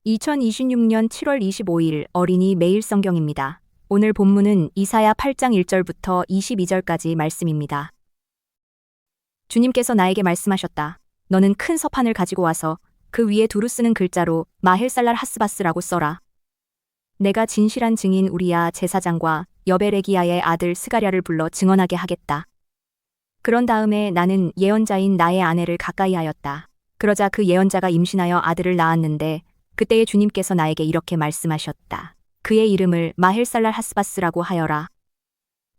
2026년 7월 25일 어린이 매일 성경입니다. 오늘 본문은 이사야 8장 1절부터 22절까지 말씀입니다. 주님께서 나에게 말씀하셨다. 너는 큰 서판을 가지고 와서 그 위에 두루 쓰는 글자로 마헬살랄 하스바스라고 써라. 내가 진실한 증인 우리야 제사장과 여베레기야의 아들 스가랴를 불러 증언하게 하겠다. 그런 다음에 나는 예언자인 나의 아내를 가까이 하였다. 그러자 그 예언자가 임신하여 아들을 낳았는데 그때에 주님께서 나에게 이렇게 말씀하셨다. 그의 이름을 마헬살랄 하스바스라고 하여라.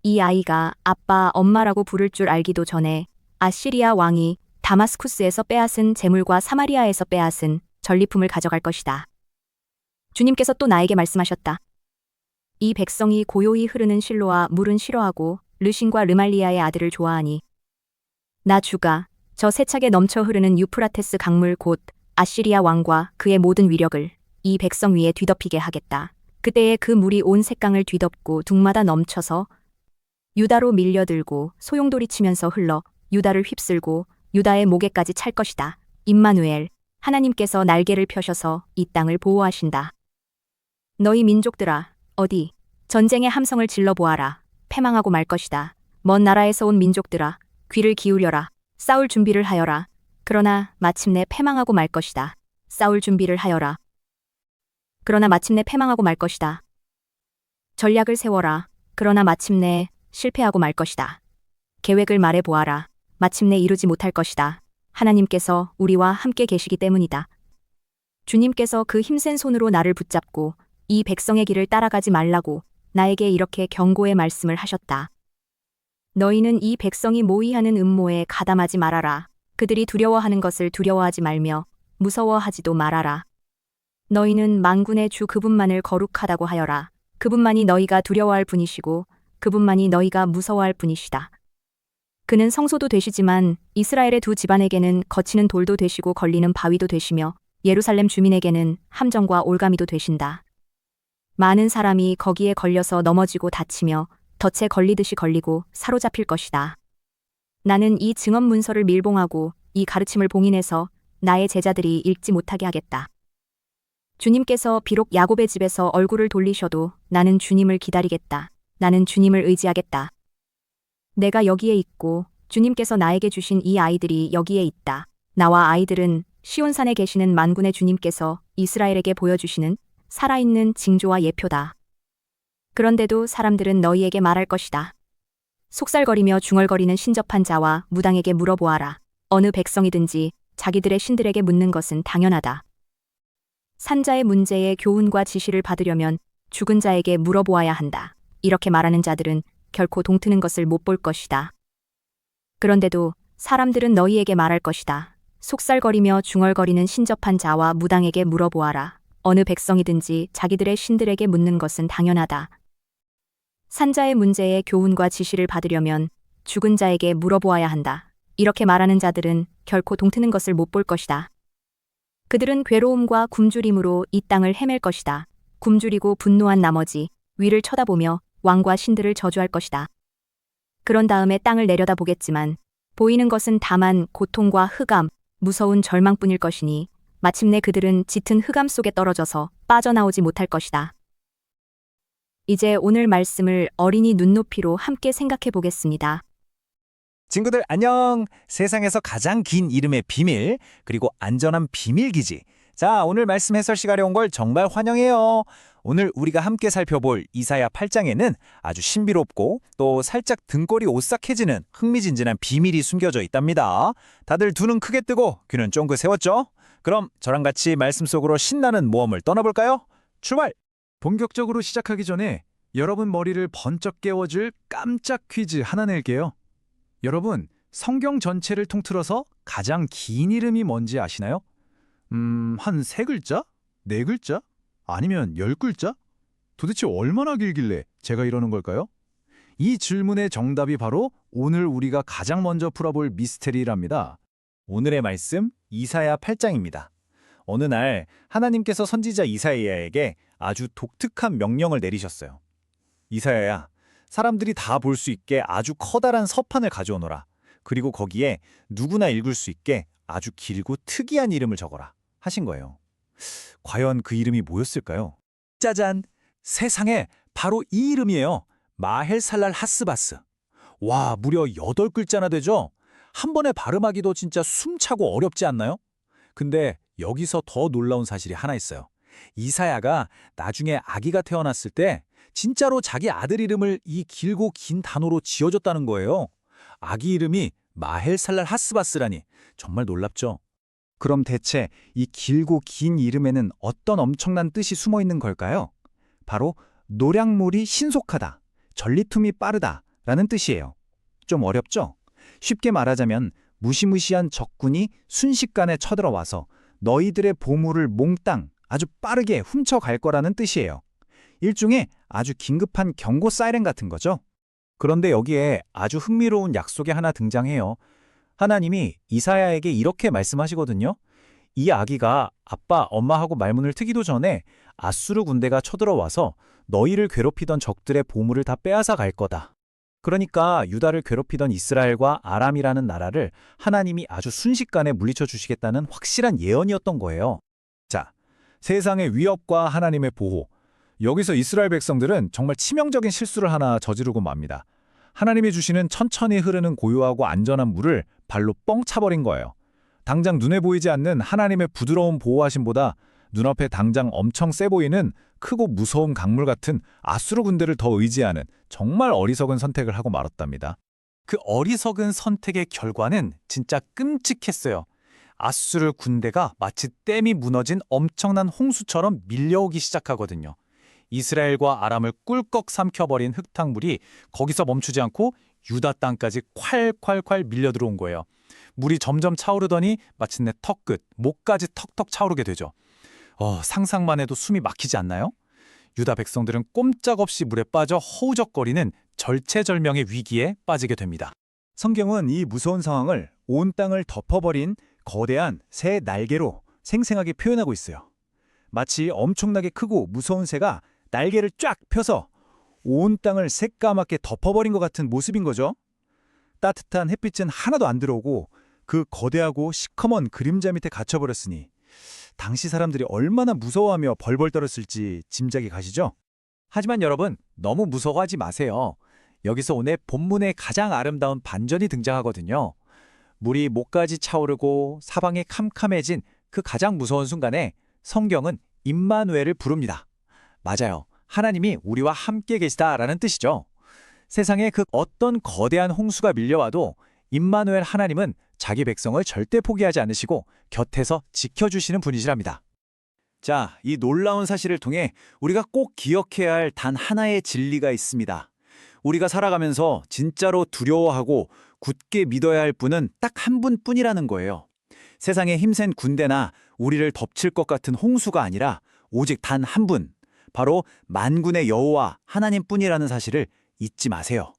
이 아이가 아빠, 엄마라고 부를 줄 알기도 전에 아시리아 왕이 다마스쿠스에서 빼앗은 재물과 사마리아에서 빼앗은 전리품을 가져갈 것이다. 주님께서 또 나에게 말씀하셨다. 이 백성이 고요히 흐르는 실로와 물은 싫어하고 르신과 르말리아의 아들을 좋아하니 나 주가 저 세차게 넘쳐 흐르는 유프라테스 강물 곧 아시리아 왕과 그의 모든 위력을 이 백성 위에 뒤덮이게 하겠다. 그때에 그 물이 온 색강을 뒤덮고 둑마다 넘쳐서 유다로 밀려들고 소용돌이 치면서 흘러 유다를 휩쓸고 유다의 목에까지 찰 것이다. 임마누엘, 하나님께서 날개를 펴셔서 이 땅을 보호하신다. 너희 민족들아, 어디 전쟁의 함성을 질러보아라. 패망하고 말 것이다. 먼 나라에서 온 민족들아, 귀를 기울여라. 싸울 준비를 하여라. 그러나 마침내 패망하고 말 것이다. 싸울 준비를 하여라. 그러나 마침내 패망하고 말 것이다. 전략을 세워라. 그러나 마침내 실패하고 말 것이다. 계획을 말해 보아라. 마침내 이루지 못할 것이다. 하나님께서 우리와 함께 계시기 때문이다. 주님께서 그 힘센 손으로 나를 붙잡고 이 백성의 길을 따라가지 말라고 나에게 이렇게 경고의 말씀을 하셨다. 너희는 이 백성이 모의하는 음모에 가담하지 말아라. 그들이 두려워하는 것을 두려워하지 말며 무서워하지도 말아라. 너희는 만군의 주 그분만을 거룩하다고 하여라. 그분만이 너희가 두려워할 분이시고 그분만이 너희가 무서워할 분이시다. 그는 성소도 되시지만 이스라엘의 두 집안에게는 거치는 돌도 되시고 걸리는 바위도 되시며 예루살렘 주민에게는 함정과 올가미도 되신다. 많은 사람이 거기에 걸려서 넘어지고 다치며 덫에 걸리듯이 걸리고 사로잡힐 것이다. 나는 이 증언 문서를 밀봉하고 이 가르침을 봉인해서 나의 제자들이 읽지 못하게 하겠다. 주님께서 비록 야곱의 집에서 얼굴을 돌리셔도 나는 주님을 기다리겠다. 나는 주님을 의지하겠다. 내가 여기에 있고 주님께서 나에게 주신 이 아이들이 여기에 있다. 나와 아이들은 시온산에 계시는 만군의 주님께서 이스라엘에게 보여주시는 살아있는 징조와 예표다. 그런데도 사람들은 너희에게 말할 것이다. 속살거리며 중얼거리는 신접한 자와 무당에게 물어보아라. 어느 백성이든지 자기들의 신들에게 묻는 것은 당연하다. 산자의 문제에 교훈과 지시를 받으려면 죽은 자에게 물어보아야 한다. 이렇게 말하는 자들은 결코 동트는 것을 못 볼 것이다. 그런데도 사람들은 너희에게 말할 것이다. 속살거리며 중얼거리는 신접한 자와 무당에게 물어보아라. 어느 백성이든지 자기들의 신들에게 묻는 것은 당연하다. 산자의 문제에 교훈과 지시를 받으려면 죽은 자에게 물어보아야 한다. 이렇게 말하는 자들은 결코 동트는 것을 못 볼 것이다. 그들은 괴로움과 굶주림으로 이 땅을 헤맬 것이다. 굶주리고 분노한 나머지 위를 쳐다보며 왕과 신들을 저주할 것이다. 그런 다음에 땅을 내려다보겠지만 보이는 것은 다만 고통과 흑암, 무서운 절망뿐일 것이니 마침내 그들은 짙은 흑암 속에 떨어져서 빠져나오지 못할 것이다. 이제 오늘 말씀을 어린이 눈높이로 함께 생각해 보겠습니다. 친구들 안녕! 세상에서 가장 긴 이름의 비밀, 그리고 안전한 비밀기지. 자, 오늘 말씀 해설 시간에 온 걸 정말 환영해요. 오늘 우리가 함께 살펴볼 이사야 8장에는 아주 신비롭고 또 살짝 등골이 오싹해지는 흥미진진한 비밀이 숨겨져 있답니다. 다들 두 눈 크게 뜨고 귀는 쫑긋 세웠죠? 그럼 저랑 같이 말씀 속으로 신나는 모험을 떠나볼까요? 출발! 본격적으로 시작하기 전에 여러분 머리를 번쩍 깨워줄 깜짝 퀴즈 하나 낼게요. 여러분, 성경 전체를 통틀어서 가장 긴 이름이 뭔지 아시나요? 한 3글자? 4글자? 아니면 10글자? 도대체 얼마나 길길래 제가 이러는 걸까요? 이 질문의 정답이 바로 오늘 우리가 가장 먼저 풀어볼 미스테리랍니다. 오늘의 말씀 이사야 8장입니다. 어느 날 하나님께서 선지자 이사야에게 아주 독특한 명령을 내리셨어요. 이사야야, 사람들이 다 볼 수 있게 아주 커다란 서판을 가져오너라. 그리고 거기에 누구나 읽을 수 있게 아주 길고 특이한 이름을 적어라 하신 거예요. 과연 그 이름이 뭐였을까요? 짜잔! 세상에 바로 이 이름이에요. 마헬살랄 하스바스. 와, 무려 8글자나 되죠? 한 번에 발음하기도 진짜 숨차고 어렵지 않나요? 근데 여기서 더 놀라운 사실이 하나 있어요. 이사야가 나중에 아기가 태어났을 때 진짜로 자기 아들 이름을 이 길고 긴 단어로 지어줬다는 거예요. 아기 이름이 마헬살랄 하스바스라니 정말 놀랍죠? 그럼 대체 이 길고 긴 이름에는 어떤 엄청난 뜻이 숨어 있는 걸까요? 바로 노량물이 신속하다, 전리툼이 빠르다라는 뜻이에요. 좀 어렵죠? 쉽게 말하자면 무시무시한 적군이 순식간에 쳐들어와서 너희들의 보물을 몽땅 아주 빠르게 훔쳐갈 거라는 뜻이에요. 일종의 아주 긴급한 경고 사이렌 같은 거죠. 그런데 여기에 아주 흥미로운 약속이 하나 등장해요. 하나님이 이사야에게 이렇게 말씀하시거든요. 이 아기가 아빠, 엄마하고 말문을 트기도 전에 아수르 군대가 쳐들어와서 너희를 괴롭히던 적들의 보물을 다 빼앗아 갈 거다. 그러니까 유다를 괴롭히던 이스라엘과 아람이라는 나라를 하나님이 아주 순식간에 물리쳐 주시겠다는 확실한 예언이었던 거예요. 자, 세상의 위협과 하나님의 보호. 여기서 이스라엘 백성들은 정말 치명적인 실수를 하나 저지르고 맙니다. 하나님이 주시는 천천히 흐르는 고요하고 안전한 물을 발로 뻥 차버린 거예요. 당장 눈에 보이지 않는 하나님의 부드러운 보호하심보다 눈앞에 당장 엄청 세 보이는 크고 무서운 강물 같은 아수르 군대를 더 의지하는 정말 어리석은 선택을 하고 말았답니다. 그 어리석은 선택의 결과는 진짜 끔찍했어요. 아수르 군대가 마치 댐이 무너진 엄청난 홍수처럼 밀려오기 시작하거든요. 이스라엘과 아람을 꿀꺽 삼켜버린 흙탕물이 거기서 멈추지 않고 유다 땅까지 콸콸콸 밀려들어온 거예요. 물이 점점 차오르더니 마침내 턱끝, 목까지 턱턱 차오르게 되죠. 상상만 해도 숨이 막히지 않나요? 유다 백성들은 꼼짝없이 물에 빠져 허우적거리는 절체절명의 위기에 빠지게 됩니다. 성경은 이 무서운 상황을 온 땅을 덮어버린 거대한 새 날개로 생생하게 표현하고 있어요. 마치 엄청나게 크고 무서운 새가 날개를 쫙 펴서 온 땅을 새까맣게 덮어버린 것 같은 모습인 거죠. 따뜻한 햇빛은 하나도 안 들어오고 그 거대하고 시커먼 그림자 밑에 갇혀버렸으니 당시 사람들이 얼마나 무서워하며 벌벌 떨었을지 짐작이 가시죠? 하지만 여러분, 너무 무서워하지 마세요. 여기서 오늘 본문의 가장 아름다운 반전이 등장하거든요. 물이 목까지 차오르고 사방이 캄캄해진 그 가장 무서운 순간에 성경은 임마누엘을 부릅니다. 맞아요. 하나님이 우리와 함께 계시다라는 뜻이죠. 세상에 그 어떤 거대한 홍수가 밀려와도 임마누엘 하나님은 자기 백성을 절대 포기하지 않으시고 곁에서 지켜주시는 분이시랍니다. 자, 이 놀라운 사실을 통해 우리가 꼭 기억해야 할 단 하나의 진리가 있습니다. 우리가 살아가면서 진짜로 두려워하고 굳게 믿어야 할 분은 딱 한 분뿐이라는 거예요. 세상에 힘센 군대나 우리를 덮칠 것 같은 홍수가 아니라 오직 단 한 분, 바로 만군의 여호와 하나님뿐이라는 사실을 잊지 마세요.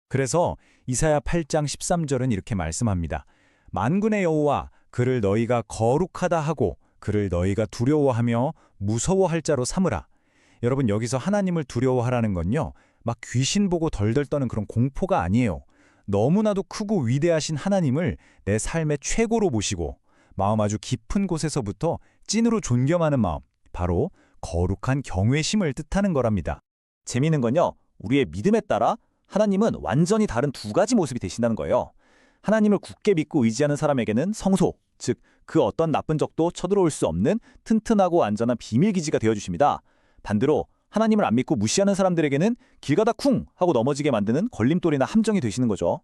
그래서 이사야 8장 13절은 이렇게 말씀합니다. 만군의 여호와 그를 너희가 거룩하다 하고 그를 너희가 두려워하며 무서워할 자로 삼으라. 여러분, 여기서 하나님을 두려워하라는 건요, 막 귀신 보고 덜덜 떠는 그런 공포가 아니에요. 너무나도 크고 위대하신 하나님을 내 삶의 최고로 보시고 마음 아주 깊은 곳에서부터 찐으로 존경하는 마음, 바로 거룩한 경외심을 뜻하는 거랍니다. 재미있는 건요, 우리의 믿음에 따라 하나님은 완전히 다른 두 가지 모습이 되신다는 거예요. 하나님을 굳게 믿고 의지하는 사람에게는 성소, 즉 그 어떤 나쁜 적도 쳐들어올 수 없는 튼튼하고 안전한 비밀기지가 되어주십니다. 반대로 하나님을 안 믿고 무시하는 사람들에게는 길 가다 쿵 하고 넘어지게 만드는 걸림돌이나 함정이 되시는 거죠.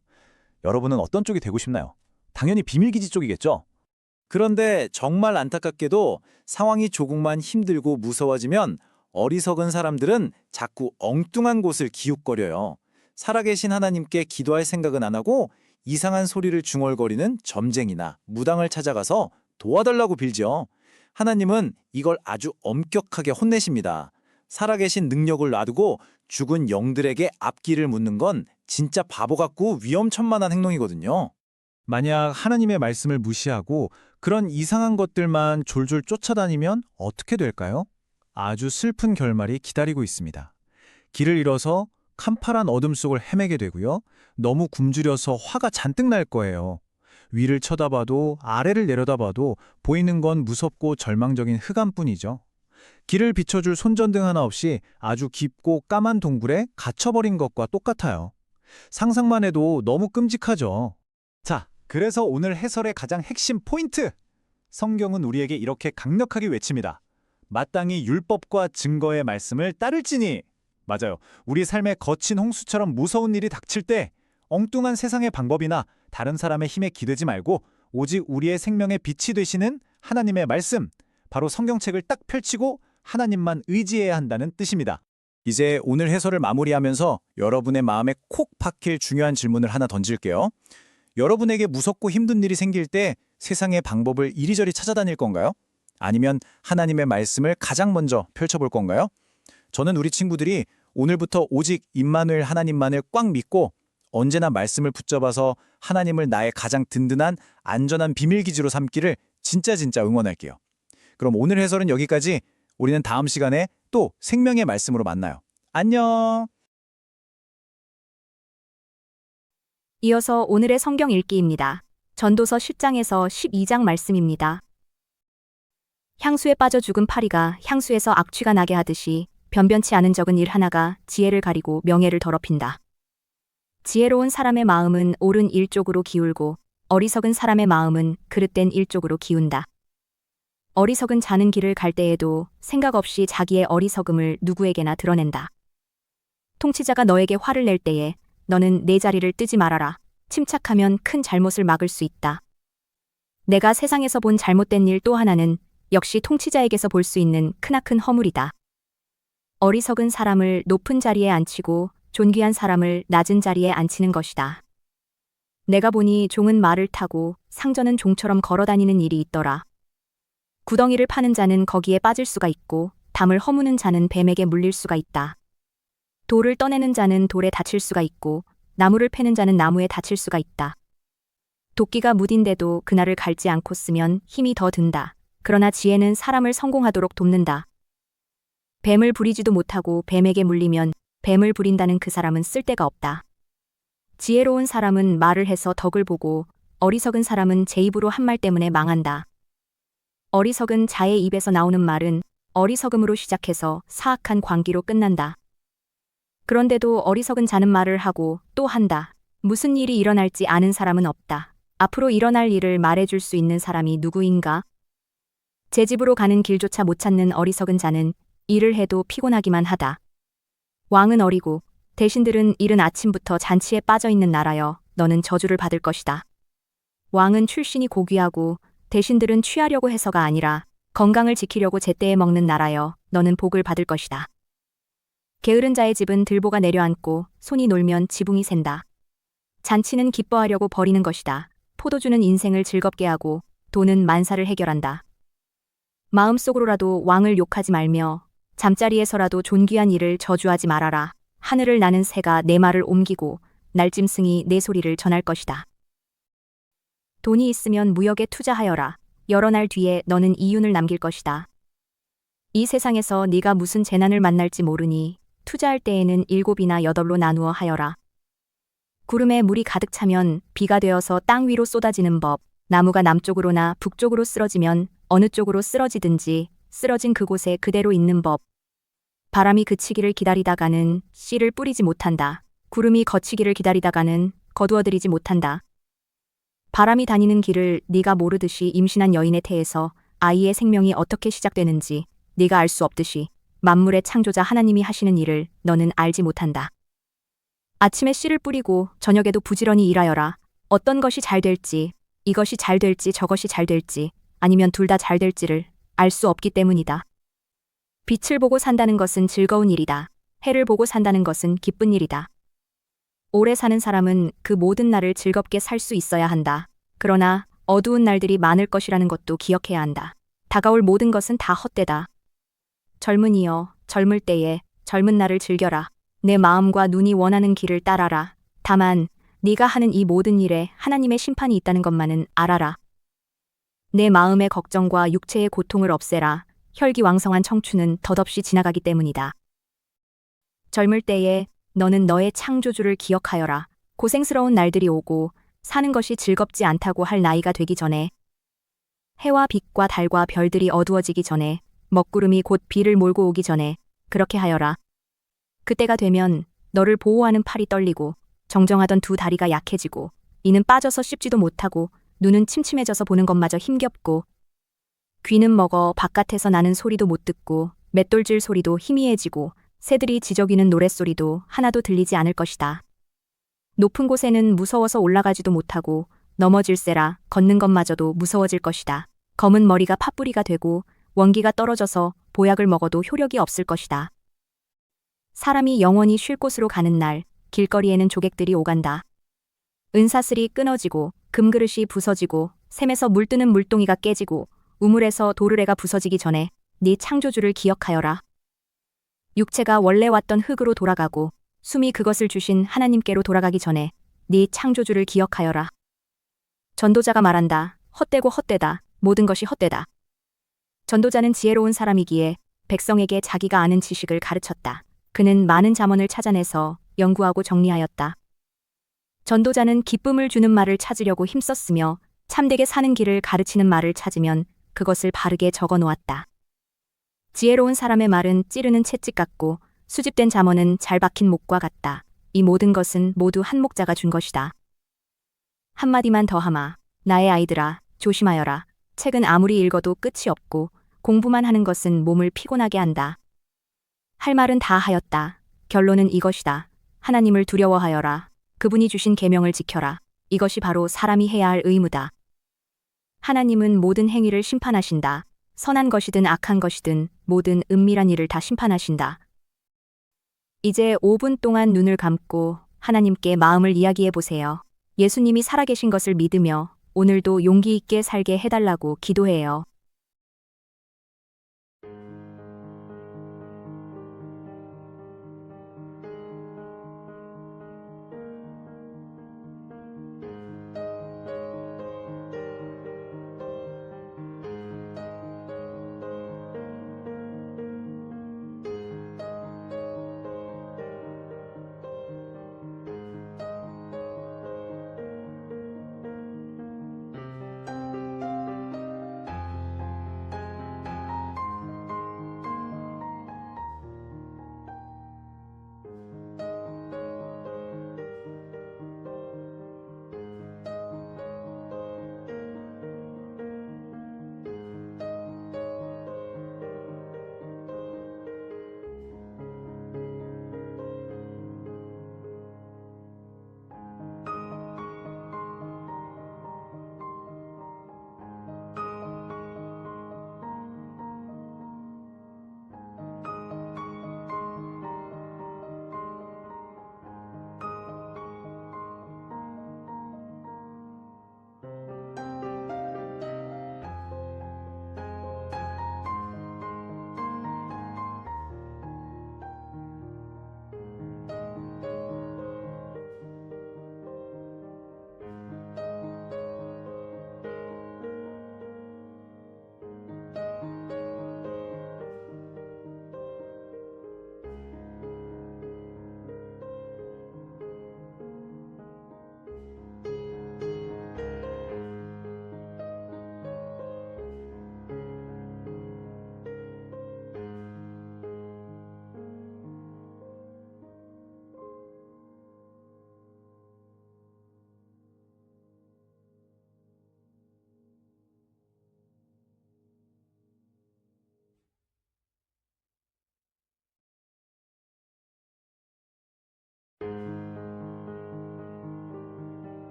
여러분은 어떤 쪽이 되고 싶나요? 당연히 비밀기지 쪽이겠죠. 그런데 정말 안타깝게도 상황이 조금만 힘들고 무서워지면 어리석은 사람들은 자꾸 엉뚱한 곳을 기웃거려요. 살아계신 하나님께 기도할 생각은 안 하고 이상한 소리를 중얼거리는 점쟁이나 무당을 찾아가서 도와달라고 빌죠. 하나님은 이걸 아주 엄격하게 혼내십니다. 살아계신 능력을 놔두고 죽은 영들에게 앞길을 묻는 건 진짜 바보 같고 위험천만한 행동이거든요. 만약 하나님의 말씀을 무시하고 그런 이상한 것들만 졸졸 쫓아다니면 어떻게 될까요? 아주 슬픈 결말이 기다리고 있습니다. 길을 잃어서 캄파란 어둠 속을 헤매게 되고요. 너무 굶주려서 화가 잔뜩 날 거예요. 위를 쳐다봐도 아래를 내려다봐도 보이는 건 무섭고 절망적인 흑암뿐이죠. 길을 비춰줄 손전등 하나 없이 아주 깊고 까만 동굴에 갇혀버린 것과 똑같아요. 상상만 해도 너무 끔찍하죠. 자, 그래서 오늘 해설의 가장 핵심 포인트! 성경은 우리에게 이렇게 강력하게 외칩니다. 마땅히 율법과 증거의 말씀을 따를지니! 맞아요. 우리 삶에 거친 홍수처럼 무서운 일이 닥칠 때 엉뚱한 세상의 방법이나 다른 사람의 힘에 기대지 말고 오직 우리의 생명의 빛이 되시는 하나님의 말씀, 바로 성경책을 딱 펼치고 하나님만 의지해야 한다는 뜻입니다. 이제 오늘 해설을 마무리하면서 여러분의 마음에 콕 박힐 중요한 질문을 하나 던질게요. 여러분에게 무섭고 힘든 일이 생길 때 세상의 방법을 이리저리 찾아다닐 건가요? 아니면 하나님의 말씀을 가장 먼저 펼쳐볼 건가요? 저는 우리 친구들이 오늘부터 오직 임마누엘 하나님만을 꽉 믿고 언제나 말씀을 붙잡아서 하나님을 나의 가장 든든한 안전한 비밀기지로 삼기를 진짜 응원할게요. 그럼 오늘 해설은 여기까지. 우리는 다음 시간에 또 생명의 말씀으로 만나요. 안녕! 이어서 오늘의 성경 읽기입니다. 전도서 10장에서 12장 말씀입니다. 향수에 빠져 죽은 파리가 향수에서 악취가 나게 하듯이 변변치 않은 적은 일 하나가 지혜를 가리고 명예를 더럽힌다. 지혜로운 사람의 마음은 옳은 일 쪽으로 기울고 어리석은 사람의 마음은 그릇된 일 쪽으로 기운다. 어리석은 자는 길을 갈 때에도 생각 없이 자기의 어리석음을 누구에게나 드러낸다. 통치자가 너에게 화를 낼 때에 너는 내 자리를 뜨지 말아라. 침착하면 큰 잘못을 막을 수 있다. 내가 세상에서 본 잘못된 일 또 하나는 역시 통치자에게서 볼 수 있는 크나큰 허물이다. 어리석은 사람을 높은 자리에 앉히고 존귀한 사람을 낮은 자리에 앉히는 것이다. 내가 보니 종은 말을 타고 상전은 종처럼 걸어다니는 일이 있더라. 구덩이를 파는 자는 거기에 빠질 수가 있고 담을 허무는 자는 뱀에게 물릴 수가 있다. 돌을 떠내는 자는 돌에 다칠 수가 있고 나무를 패는 자는 나무에 다칠 수가 있다. 도끼가 무딘데도 그날을 갈지 않고 쓰면 힘이 더 든다. 그러나 지혜는 사람을 성공하도록 돕는다. 뱀을 부리지도 못하고 뱀에게 물리면 뱀을 부린다는 그 사람은 쓸데가 없다. 지혜로운 사람은 말을 해서 덕을 보고 어리석은 사람은 제 입으로 한 말 때문에 망한다. 어리석은 자의 입에서 나오는 말은 어리석음으로 시작해서 사악한 광기로 끝난다. 그런데도 어리석은 자는 말을 하고 또 한다. 무슨 일이 일어날지 아는 사람은 없다. 앞으로 일어날 일을 말해줄 수 있는 사람이 누구인가? 제 집으로 가는 길조차 못 찾는 어리석은 자는 일을 해도 피곤하기만 하다. 왕은 어리고 대신들은 이른 아침부터 잔치에 빠져있는 나라여 너는 저주를 받을 것이다. 왕은 출신이 고귀하고 대신들은 취하려고 해서가 아니라 건강을 지키려고 제때에 먹는 나라여 너는 복을 받을 것이다. 게으른 자의 집은 들보가 내려앉고 손이 놀면 지붕이 샌다. 잔치는 기뻐하려고 버리는 것이다. 포도주는 인생을 즐겁게 하고 돈은 만사를 해결한다. 마음속으로라도 왕을 욕하지 말며 잠자리에서라도 존귀한 이를 저주하지 말아라. 하늘을 나는 새가 내 말을 옮기고 날짐승이 내 소리를 전할 것이다. 돈이 있으면 무역에 투자하여라. 여러 날 뒤에 너는 이윤을 남길 것이다. 이 세상에서 네가 무슨 재난을 만날지 모르니 투자할 때에는 7이나 8로 나누어 하여라. 구름에 물이 가득 차면 비가 되어서 땅 위로 쏟아지는 법, 나무가 남쪽으로나 북쪽으로 쓰러지면 어느 쪽으로 쓰러지든지 쓰러진 그곳에 그대로 있는 법. 바람이 그치기를 기다리다가는 씨를 뿌리지 못한다. 구름이 거치기를 기다리다가는 거두어들이지 못한다. 바람이 다니는 길을 네가 모르듯이 임신한 여인의 태에서 아이의 생명이 어떻게 시작되는지 네가 알 수 없듯이 만물의 창조자 하나님이 하시는 일을 너는 알지 못한다. 아침에 씨를 뿌리고 저녁에도 부지런히 일하여라. 어떤 것이 잘 될지, 이것이 잘 될지 저것이 잘 될지 아니면 둘 다 잘 될지를 알 수 없기 때문이다. 빛을 보고 산다는 것은 즐거운 일이다. 해를 보고 산다는 것은 기쁜 일이다. 오래 사는 사람은 그 모든 날을 즐겁게 살 수 있어야 한다. 그러나 어두운 날들이 많을 것이라는 것도 기억해야 한다. 다가올 모든 것은 다 헛되다. 젊은이여, 젊을 때에 젊은 날을 즐겨라. 내 마음과 눈이 원하는 길을 따라라. 다만 네가 하는 이 모든 일에 하나님의 심판이 있다는 것만은 알아라. 내 마음의 걱정과 육체의 고통을 없애라. 혈기왕성한 청춘은 덧없이 지나가기 때문이다. 젊을 때에 너는 너의 창조주를 기억하여라. 고생스러운 날들이 오고 사는 것이 즐겁지 않다고 할 나이가 되기 전에, 해와 빛과 달과 별들이 어두워지기 전에, 먹구름이 곧 비를 몰고 오기 전에 그렇게 하여라. 그때가 되면 너를 보호하는 팔이 떨리고 정정하던 두 다리가 약해지고 이는 빠져서 씹지도 못하고 눈은 침침해져서 보는 것마저 힘겹고 귀는 먹어 바깥에서 나는 소리도 못 듣고 맷돌질 소리도 희미해지고 새들이 지저귀는 노랫소리도 하나도 들리지 않을 것이다. 높은 곳에는 무서워서 올라가지도 못하고 넘어질세라 걷는 것마저도 무서워질 것이다. 검은 머리가 팥뿌리가 되고 원기가 떨어져서 보약을 먹어도 효력이 없을 것이다. 사람이 영원히 쉴 곳으로 가는 날 길거리에는 조객들이 오간다. 은사슬이 끊어지고 금그릇이 부서지고 샘에서 물뜨는 물동이가 깨지고 우물에서 도르래가 부서지기 전에 네 창조주를 기억하여라. 육체가 원래 왔던 흙으로 돌아가고 숨이 그것을 주신 하나님께로 돌아가기 전에 네 창조주를 기억하여라. 전도자가 말한다. 헛되고 헛되다. 모든 것이 헛되다. 전도자는 지혜로운 사람이기에 백성에게 자기가 아는 지식을 가르쳤다. 그는 많은 잠언을 찾아내서 연구하고 정리하였다. 전도자는 기쁨을 주는 말을 찾으려고 힘썼으며 참되게 사는 길을 가르치는 말을 찾으면 그것을 바르게 적어 놓았다. 지혜로운 사람의 말은 찌르는 채찍 같고 수집된 잠언은 잘 박힌 목과 같다. 이 모든 것은 모두 한 목자가 준 것이다. 한마디만 더 하마. 나의 아이들아, 조심하여라. 책은 아무리 읽어도 끝이 없고 공부만 하는 것은 몸을 피곤하게 한다. 할 말은 다 하였다. 결론은 이것이다. 하나님을 두려워하여라. 그분이 주신 계명을 지켜라. 이것이 바로 사람이 해야 할 의무다. 하나님은 모든 행위를 심판하신다. 선한 것이든 악한 것이든 모든 은밀한 일을 다 심판하신다. 이제 5분 동안 눈을 감고 하나님께 마음을 이야기해 보세요. 예수님이 살아계신 것을 믿으며 오늘도 용기 있게 살게 해달라고 기도해요.